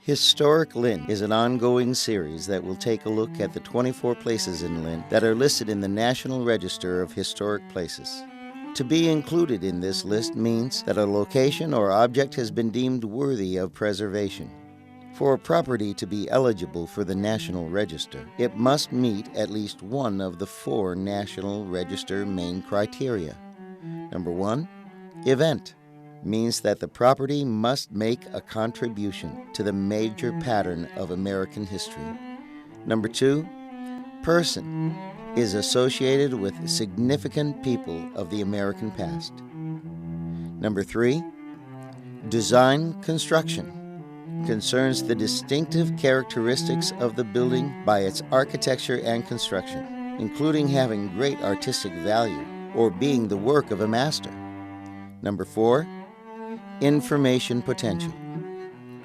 Historic Lynn is an ongoing series that will take a look at the 24 places in Lynn that are listed in the National Register of Historic Places. To be included in this list means that a location or object has been deemed worthy of preservation. For a property to be eligible for the National Register, it must meet at least one of the 4 National Register main criteria. Number 1, event. Means that the property must make a contribution to the major pattern of American history. Number 2, person. Is associated with significant people of the American past. Number 3, design construction. Concerns the distinctive characteristics of the building by its architecture and construction, including having great artistic value or being the work of a master. Number 4, information potential.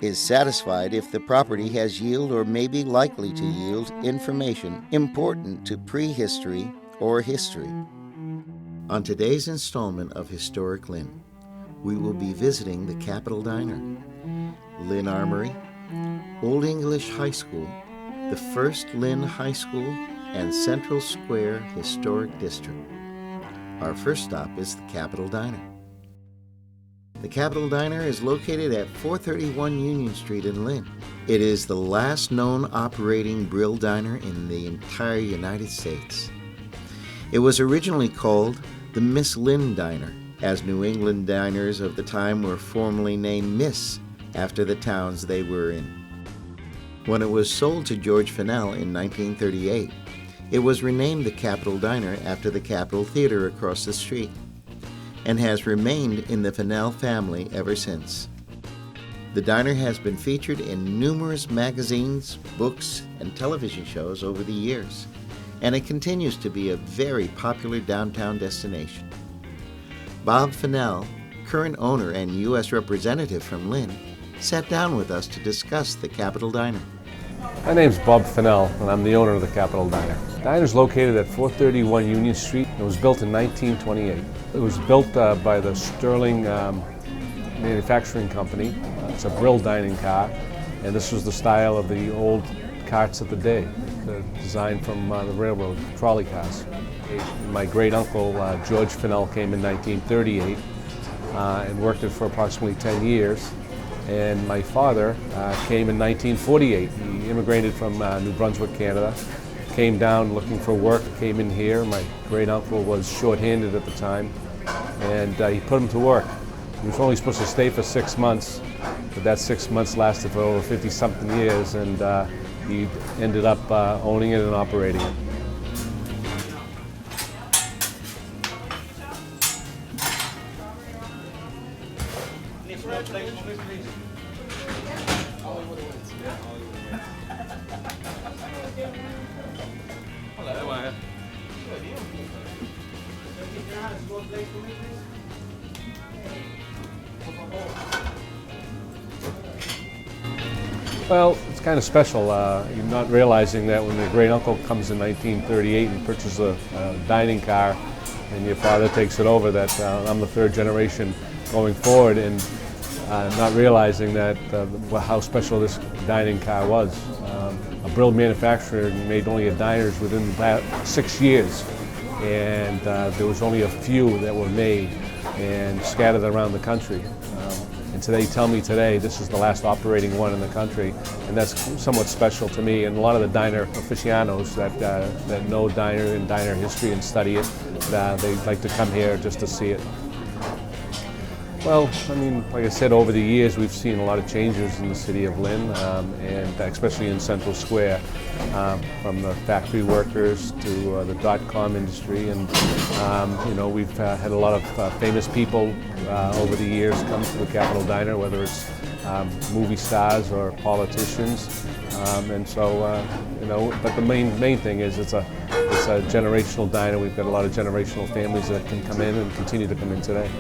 Is satisfied if the property has yield or may be likely to yield information important to prehistory or history. On today's installment of Historic Lynn, we will be visiting the Capitol Diner, Lynn Armory, Old English High School, the first Lynn High School, and Central Square Historic District. Our first stop is the Capitol Diner. The Capitol Diner is located at 431 Union Street in Lynn. It is the last known operating grill diner in the entire United States. It was originally called the Miss Lynn Diner, as New England diners of the time were formerly named Miss after the towns they were in. When it was sold to George Fennell in 1938, it was renamed the Capitol Diner after the Capitol Theater across the street, and has remained in the Fennell family ever since. The diner has been featured in numerous magazines, books, and television shows over the years, and it continues to be a very popular downtown destination. Bob Fennell, current owner and U.S. representative from Lynn, sat down with us to discuss the Capitol Diner. My name's Bob Fennell, and I'm the owner of the Capitol Diner. The diner is located at 431 Union Street. It was built in 1928. It was built by the Sterling Manufacturing Company. It's a brill dining car, and this was the style of the old carts of the day, designed from the railroad trolley cars. My great uncle George Fennell came in 1938 and worked it for approximately 10 years. And my father came in 1948. He immigrated from New Brunswick, Canada, came down looking for work, came in here. My great uncle was short-handed at the time, and he put him to work. He was only supposed to stay for 6 months, but that 6 months lasted for over 50-something years, and he ended up owning it and operating it. Well, it's kind of special. You're not realizing that when your great uncle comes in 1938 and purchases a dining car, and your father takes it over, that I'm the 3rd generation going forward, and not realizing that how special this dining car was. A brill manufacturer made only diners within about 6 years, and there was only a few that were made and scattered around the country. And today, tell me today, this is the last operating one in the country, and that's somewhat special to me. And a lot of the diner aficionados that know diner and diner history and study it, they like to come here just to see it. Well, I mean, like I said, over the years we've seen a lot of changes in the city of Lynn, and especially in Central Square, from the factory workers to the .com industry, and you know, we've had a lot of famous people over the years come to the Capitol Diner, whether it's movie stars or politicians, and so you know. But the main thing is it's a generational diner. We've got a lot of generational families that can come in and continue to come in today.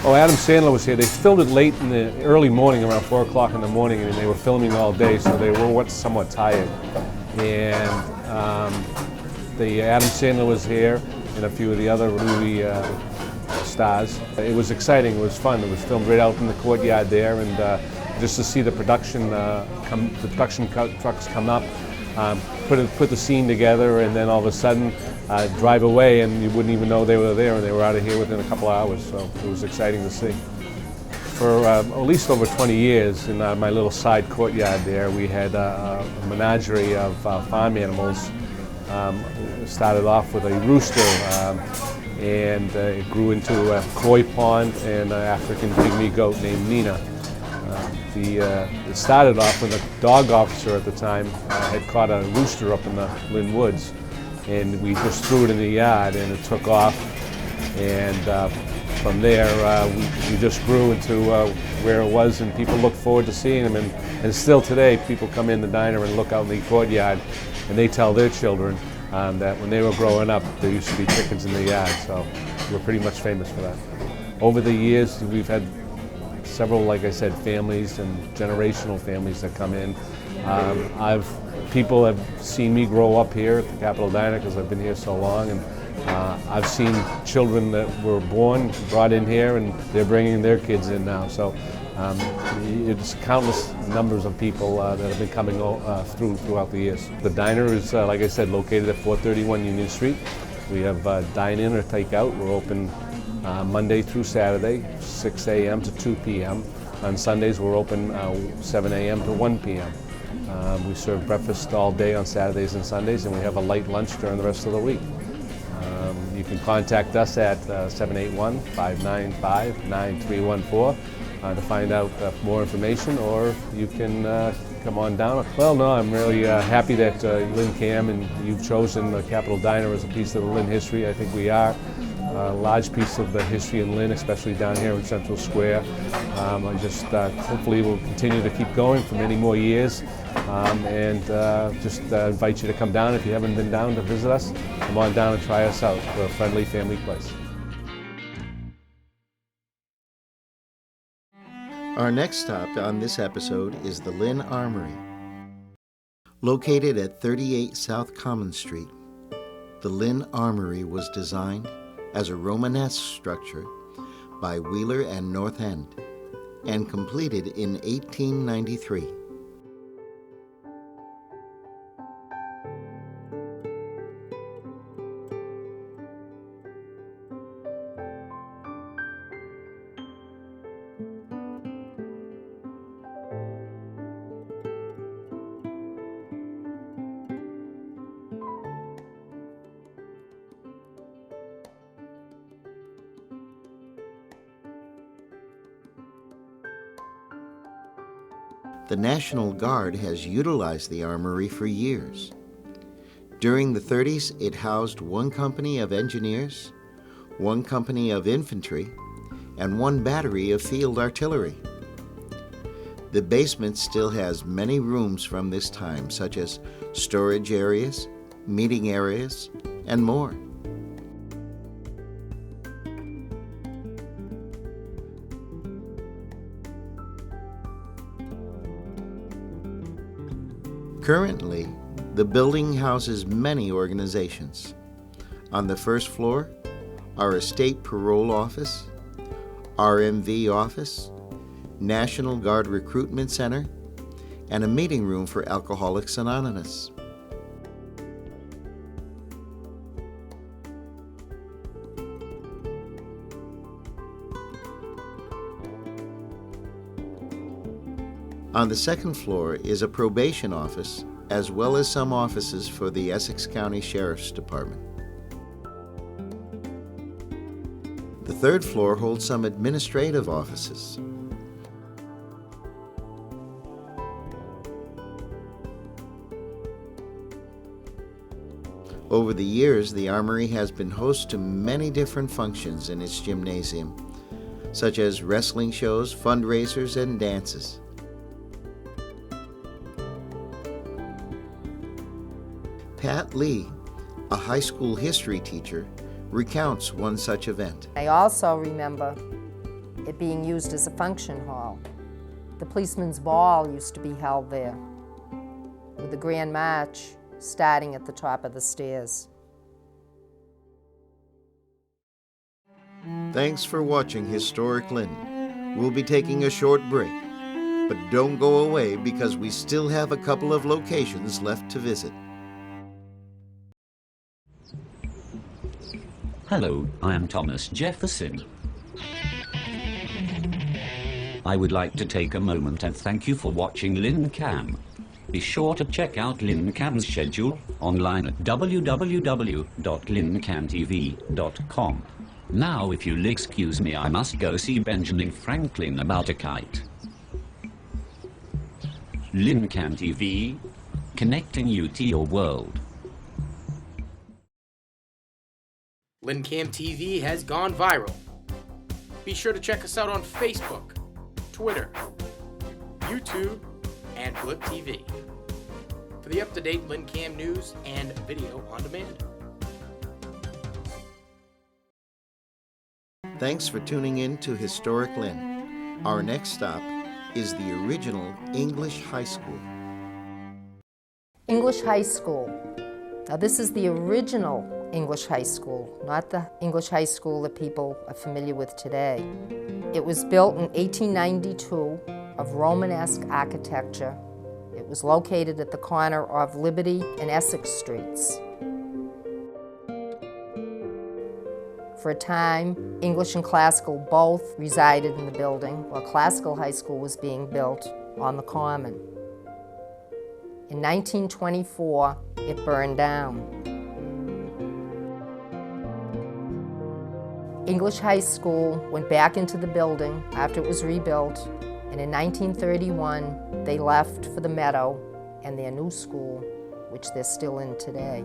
Oh, Adam Sandler was here. They filmed it late in the early morning, around 4 o'clock in the morning, and they were filming all day, so they were somewhat tired. And the Adam Sandler was here, and a few of the other movie stars. It was exciting. It was fun. It was filmed right out in the courtyard there, and just to see the production trucks come up, put the scene together, and then all of a sudden drive away, and you wouldn't even know they were there, and they were out of here within a couple of hours. So it was exciting to see. For at least over 20 years in my little side courtyard there, we had a menagerie of farm animals. It started off with a rooster, and it grew into a koi pond and an African pygmy goat named Nina. It started off when the dog officer at the time had caught a rooster up in the Lynn woods, and we just threw it in the yard, and it took off, and from there we just grew into where it was, and people looked forward to seeing them, and still today people come in the diner and look out in the courtyard, and they tell their children that when they were growing up there used to be chickens in the yard, so we're pretty much famous for that. Over the years we've had several, like I said, families and generational families that come in. People have seen me grow up here at the Capitol Diner because I've been here so long, and I've seen children that were brought in here, and they're bringing their kids in now. So it's countless numbers of people that have been coming throughout the years. The diner is, like I said, located at 431 Union Street. We have dine-in or take-out. We're open Monday through Saturday, 6 a.m. to 2 p.m. On Sundays, we're open 7 a.m. to 1 p.m. We serve breakfast all day on Saturdays and Sundays, and we have a light lunch during the rest of the week. You can contact us at 781-595-9314 to find out more information, or you can come on down. Well, no, I'm really happy that LynnCAM and you've chosen the Capitol Diner as a piece of the Lynn history. I think we are a large piece of the history in Lynn, especially down here in Central Square. I just hopefully will continue to keep going for many more years, and just invite you to come down if you haven't been down to visit us. Come on down and try us out. We're a friendly family place. Our next stop on this episode is the Lynn Armory. Located at 38 South Common Street, the Lynn Armory was designed as a Romanesque structure by Wheeler and North End and completed in 1893. The National Guard has utilized the armory for years. During the 30s, it housed one company of engineers, one company of infantry, and one battery of field artillery. The basement still has many rooms from this time, such as storage areas, meeting areas, and more. Currently, the building houses many organizations. On the first floor are a state parole office, RMV office, National Guard Recruitment Center, and a meeting room for Alcoholics Anonymous. On the second floor is a probation office, as well as some offices for the Essex County Sheriff's Department. The third floor holds some administrative offices. Over the years, the Armory has been host to many different functions in its gymnasium, such as wrestling shows, fundraisers, and dances. Pat Lee, a high school history teacher, recounts one such event. I also remember it being used as a function hall. The policeman's ball used to be held there, with the Grand March starting at the top of the stairs. Thanks for watching Historic Lynn. We'll be taking a short break. But don't go away because we still have a couple of locations left to visit. Hello, I am Thomas Jefferson. I would like to take a moment and thank you for watching LynnCAM. Be sure to check out LynnCAM's schedule online at www.lynncamtv.com. Now, if you'll excuse me, I must go see Benjamin Franklin about a kite. LynnCAM TV, connecting you to your world. LynnCAM TV has gone viral. Be sure to check us out on Facebook, Twitter, YouTube, and Blip TV for the up-to-date LynnCAM news and video on demand. Thanks for tuning in to Historic Lynn. Our next stop is the original English High School. English High School. Now this is the original English High School, not the English High School that people are familiar with today. It was built in 1892 of Romanesque architecture. It was located at the corner of Liberty and Essex Streets. For a time, English and Classical both resided in the building, while Classical High School was being built on the Common. In 1924, it burned down. English High School went back into the building after it was rebuilt, and in 1931, they left for the Meadow and their new school, which they're still in today.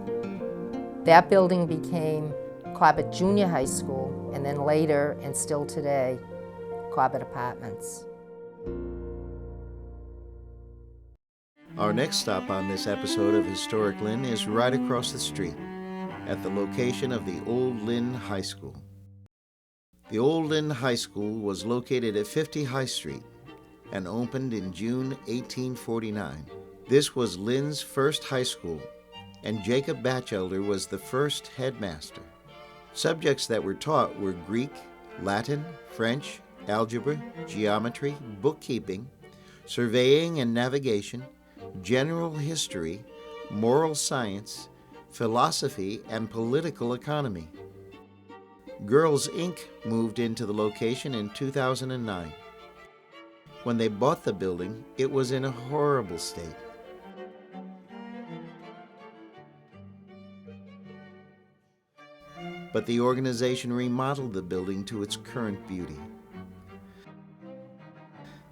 That building became Cobbett Junior High School, and then later, and still today, Cobbett Apartments. Our next stop on this episode of Historic Lynn is right across the street, at the location of the Old Lynn High School. The Old Lynn High School was located at 50 High Street and opened in June 1849. This was Lynn's first high school, and Jacob Batchelder was the first headmaster. Subjects that were taught were Greek, Latin, French, algebra, geometry, bookkeeping, surveying and navigation, general history, moral science, philosophy, and political economy. Girls Inc. moved into the location in 2009. When they bought the building, it was in a horrible state. But the organization remodeled the building to its current beauty.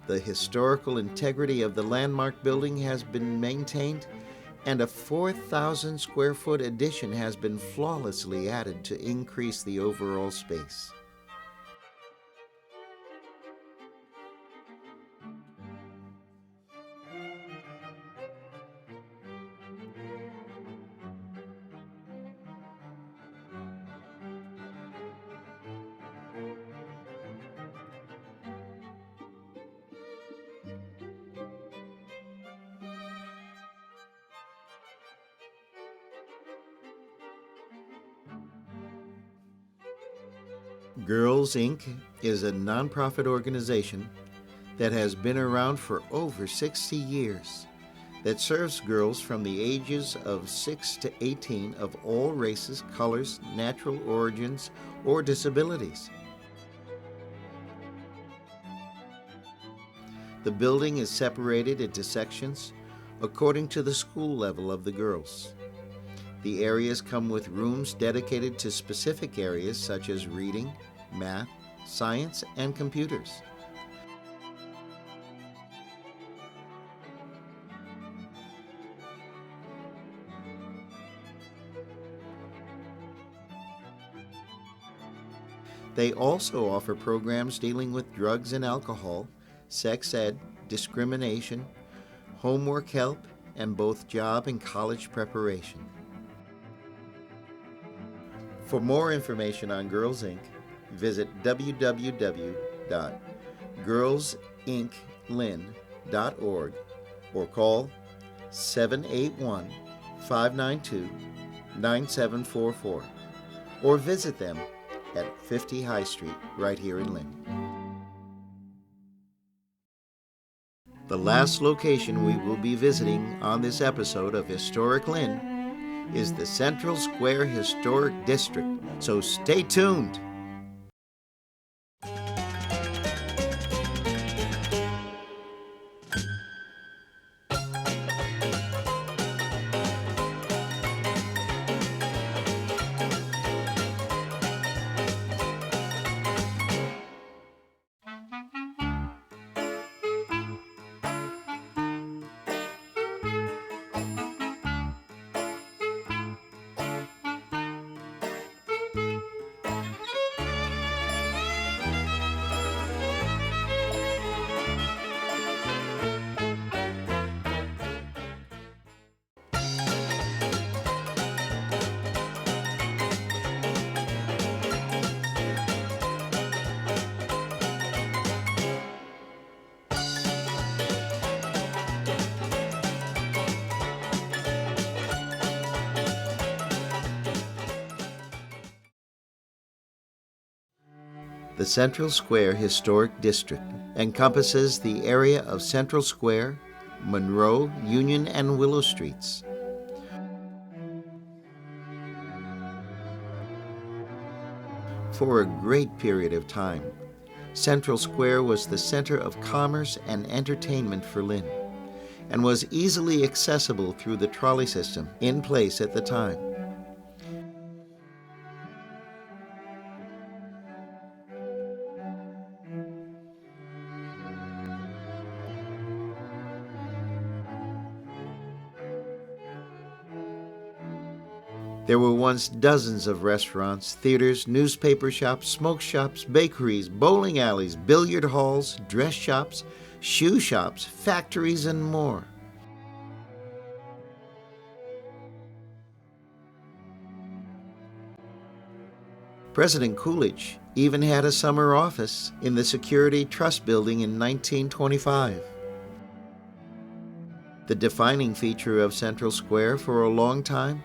The historical integrity of the landmark building has been maintained, and a 4,000 square foot addition has been flawlessly added to increase the overall space. Girls Inc. is a nonprofit organization that has been around for over 60 years, that serves girls from the ages of 6 to 18 of all races, colors, natural origins, or disabilities. The building is separated into sections according to the school level of the girls. The areas come with rooms dedicated to specific areas such as reading, math, science, and computers. They also offer programs dealing with drugs and alcohol, sex ed, discrimination, homework help, and both job and college preparation. For more information on Girls Inc., visit www.girlsinclynn.org or call 781-592-9744 or visit them at 50 High Street right here in Lynn. The last location we will be visiting on this episode of Historic Lynn is the Central Square Historic District, so stay tuned. The Central Square Historic District encompasses the area of Central Square, Monroe, Union, and Willow Streets. For a great period of time, Central Square was the center of commerce and entertainment for Lynn, and was easily accessible through the trolley system in place at the time. There were once dozens of restaurants, theaters, newspaper shops, smoke shops, bakeries, bowling alleys, billiard halls, dress shops, shoe shops, factories, and more. President Coolidge even had a summer office in the Security Trust Building in 1925. The defining feature of Central Square for a long time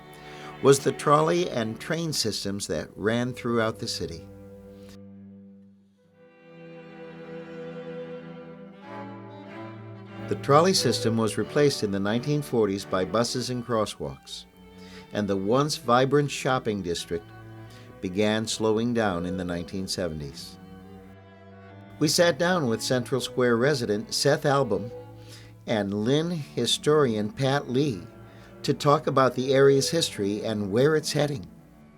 was the trolley and train systems that ran throughout the city. The trolley system was replaced in the 1940s by buses and crosswalks, and the once vibrant shopping district began slowing down in the 1970s. We sat down with Central Square resident Seth Albom and Lynn historian Pat Lee to talk about the area's history and where it's heading.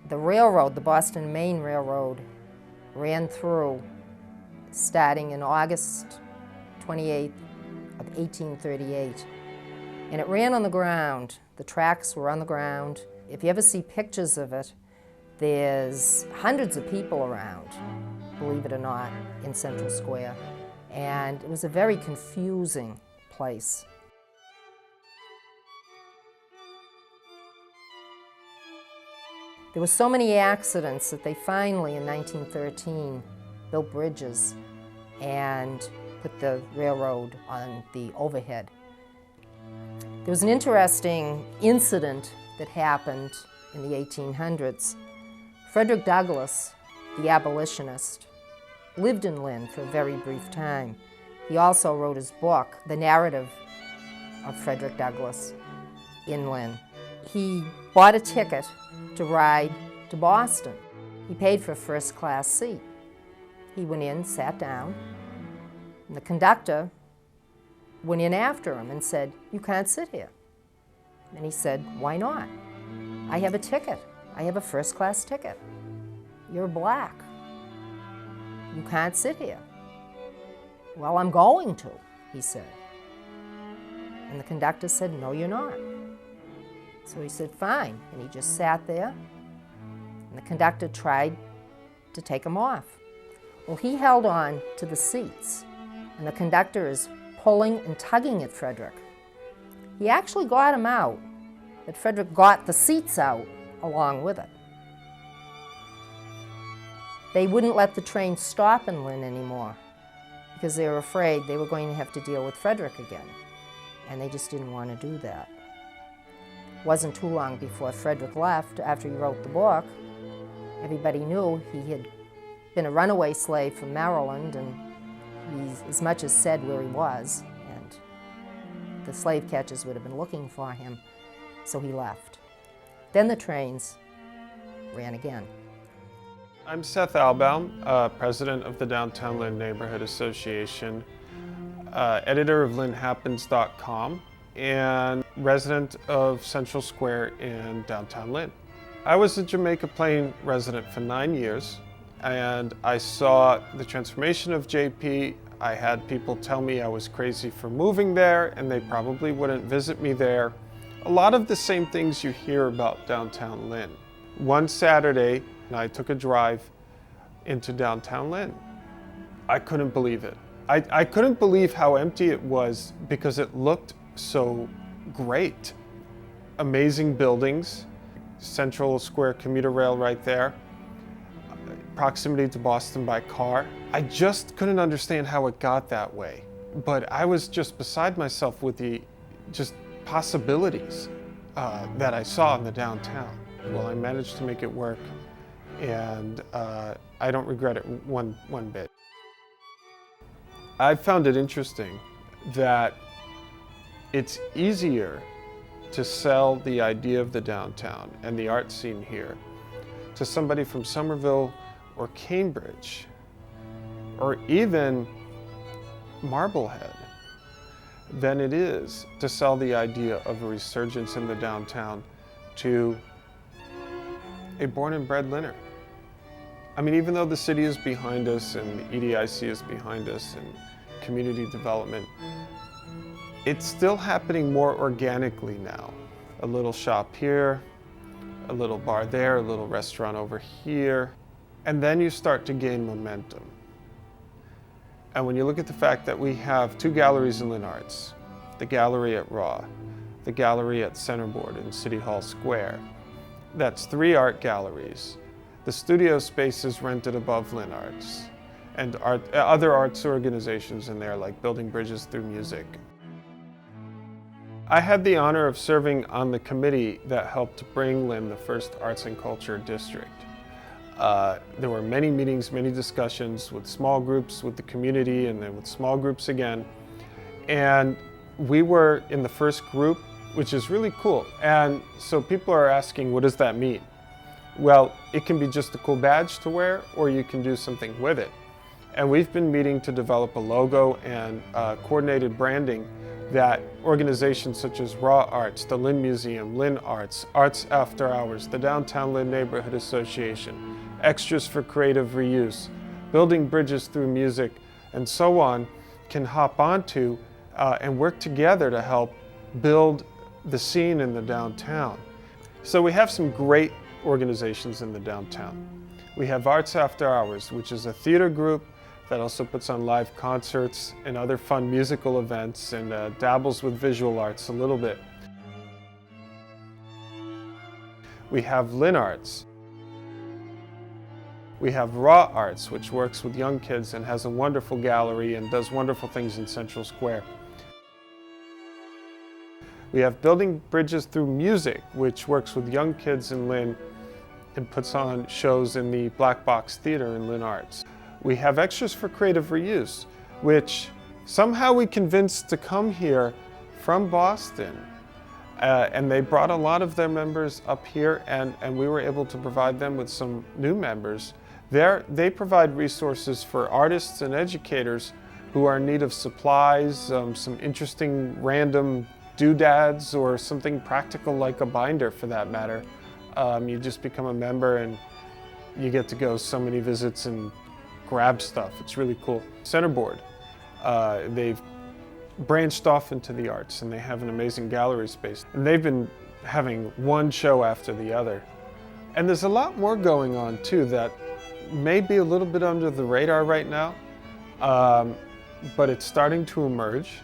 The railroad, the Boston and Maine Railroad, ran through starting in August 28th of 1838. And it ran on the ground. The tracks were on the ground. If you ever see pictures of it, there's hundreds of people around, believe it or not, in Central Square. And it was a very confusing place. There were so many accidents that they finally, in 1913, built bridges and put the railroad on the overhead. There was an interesting incident that happened in the 1800s. Frederick Douglass, the abolitionist, lived in Lynn for a very brief time. He also wrote his book, The Narrative of Frederick Douglass, in Lynn. He bought a ticket to ride to Boston. He paid for a first-class seat. He went in, sat down, and the conductor went in after him and said, "You can't sit here." And he said, "Why not? I have a ticket. I have a first-class ticket. You're black. You can't sit here." "Well, I'm going to," he said. And the conductor said, "No, you're not." So he said, "Fine," and he just sat there, and the conductor tried to take him off. Well, he held on to the seats, and the conductor is pulling and tugging at Frederick. He actually got him out, but Frederick got the seats out along with it. They wouldn't let the train stop in Lynn anymore because they were afraid they were going to have to deal with Frederick again, and they just didn't want to do that. It wasn't too long before Frederick left after he wrote the book. Everybody knew he had been a runaway slave from Maryland, and he as much as said where he was, and the slave catchers would have been looking for him, so he left. Then the trains ran again. I'm Seth Albaum, president of the Downtown Lynn Neighborhood Association, editor of LynnHappens.com, and resident of Central Square in downtown Lynn. I was a Jamaica Plain resident for 9 years, and I saw the transformation of JP. I had people tell me I was crazy for moving there, and they probably wouldn't visit me there. A lot of the same things you hear about downtown Lynn. One Saturday, I took a drive into downtown Lynn. I couldn't believe it. I couldn't believe how empty it was because it looked so great. Amazing buildings, Central Square commuter rail right there, proximity to Boston by car. I just couldn't understand how it got that way. But I was just beside myself with the just possibilities that I saw in the downtown. Well, I managed to make it work, and I don't regret it one bit. I found it interesting that it's easier to sell the idea of the downtown and the art scene here to somebody from Somerville or Cambridge or even Marblehead than it is to sell the idea of a resurgence in the downtown to a born and bred Lynner. I mean, even though the city is behind us and the EDIC is behind us and community development, it's still happening more organically now. A little shop here, a little bar there, a little restaurant over here, and then you start to gain momentum. And when you look at the fact that we have 2 galleries in Lynn Arts, the gallery at Raw, the gallery at Centerboard in City Hall Square, that's 3 art galleries. The studio space is rented above Lynn Arts, and other arts organizations in there like Building Bridges Through Music. I had the honor of serving on the committee that helped bring Lynn the first arts and culture district. There were many meetings, many discussions with small groups, with the community, and then with small groups again. And we were in the first group, which is really cool. And so people are asking, what does that mean? Well, it can be just a cool badge to wear, or you can do something with it. And we've been meeting to develop a logo and coordinated branding that organizations such as Raw Arts, the Lynn Museum, Lynn Arts, Arts After Hours, the Downtown Lynn Neighborhood Association, Extras for Creative Reuse, Building Bridges Through Music, and so on, can hop onto and work together to help build the scene in the downtown. So we have some great organizations in the downtown. We have Arts After Hours, which is a theater group that also puts on live concerts and other fun musical events and dabbles with visual arts a little bit. We have Lynn Arts. We have Raw Arts, which works with young kids and has a wonderful gallery and does wonderful things in Central Square. We have Building Bridges Through Music, which works with young kids in Lynn and puts on shows in the Black Box Theater in Lynn Arts. We have Extras for Creative Reuse, which somehow we convinced to come here from Boston. And they brought a lot of their members up here, and we were able to provide them with some new members. They provide resources for artists and educators who are in need of supplies, some interesting random doodads, or something practical like a binder for that matter. You just become a member and you get to go so many visits and grab stuff. It's really cool. Centerboard, they've branched off into the arts and they have an amazing gallery space. And they've been having one show after the other. And there's a lot more going on too that may be a little bit under the radar right now, but it's starting to emerge.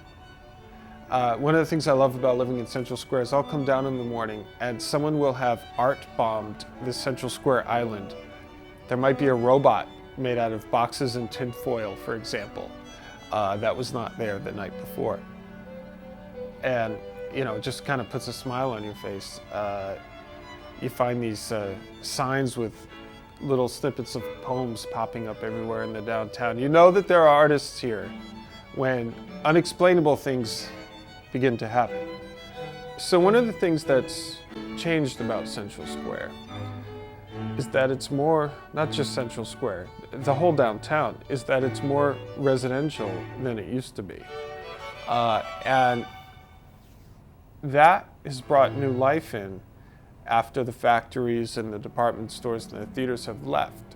One of the things I love about living in Central Square is I'll come down in the morning and someone will have art bombed this Central Square island. There might be a robot made out of boxes and tin foil, for example, that was not there the night before. And, you know, it just kind of puts a smile on your face. You find these signs with little snippets of poems popping up everywhere in the downtown. You know that there are artists here when unexplainable things begin to happen. So one of the things that's changed about Central Square is that it's more, not just Central Square, the whole downtown, is that it's more residential than it used to be. And that has brought new life in after the factories and the department stores and the theaters have left.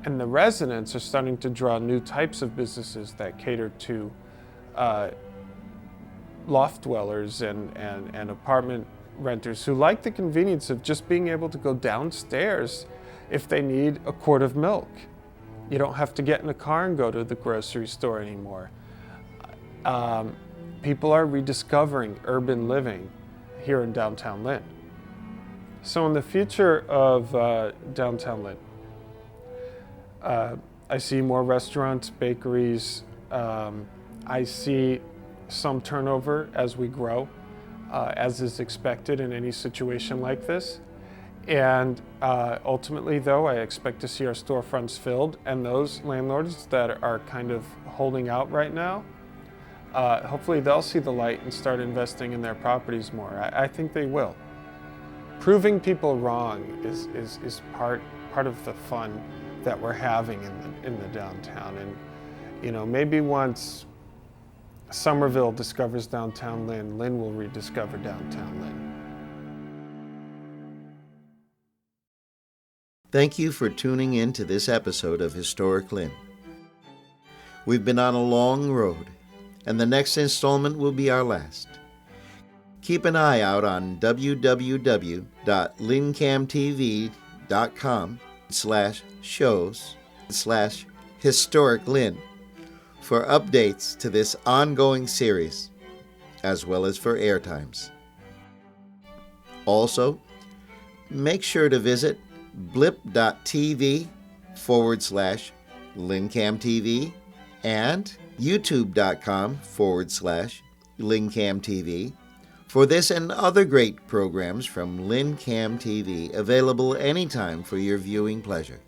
And the residents are starting to draw new types of businesses that cater to loft dwellers and apartment renters who like the convenience of just being able to go downstairs if they need a quart of milk. You don't have to get in a car and go to the grocery store anymore. People are rediscovering urban living here in downtown Lynn. So in the future of downtown Lynn, I see more restaurants, bakeries. I see some turnover as we grow, as is expected in any situation like this. And ultimately, though, I expect to see our storefronts filled, and those landlords that are kind of holding out right now, hopefully they'll see the light and start investing in their properties more. I think they will. Proving people wrong is part of the fun that we're having in the downtown. And you know, maybe once Somerville discovers downtown Lynn, Lynn will rediscover downtown Lynn. Thank you for tuning in to this episode of Historic Lynn. We've been on a long road, and the next installment will be our last. Keep an eye out on www.LynnCAMTV.com/shows/Historic Lynn for updates to this ongoing series, as well as for airtimes. Also, make sure to visit blip.tv/LynnCAMTV and youtube.com/LynnCAMTV for this and other great programs from LynnCAM TV, available anytime for your viewing pleasure.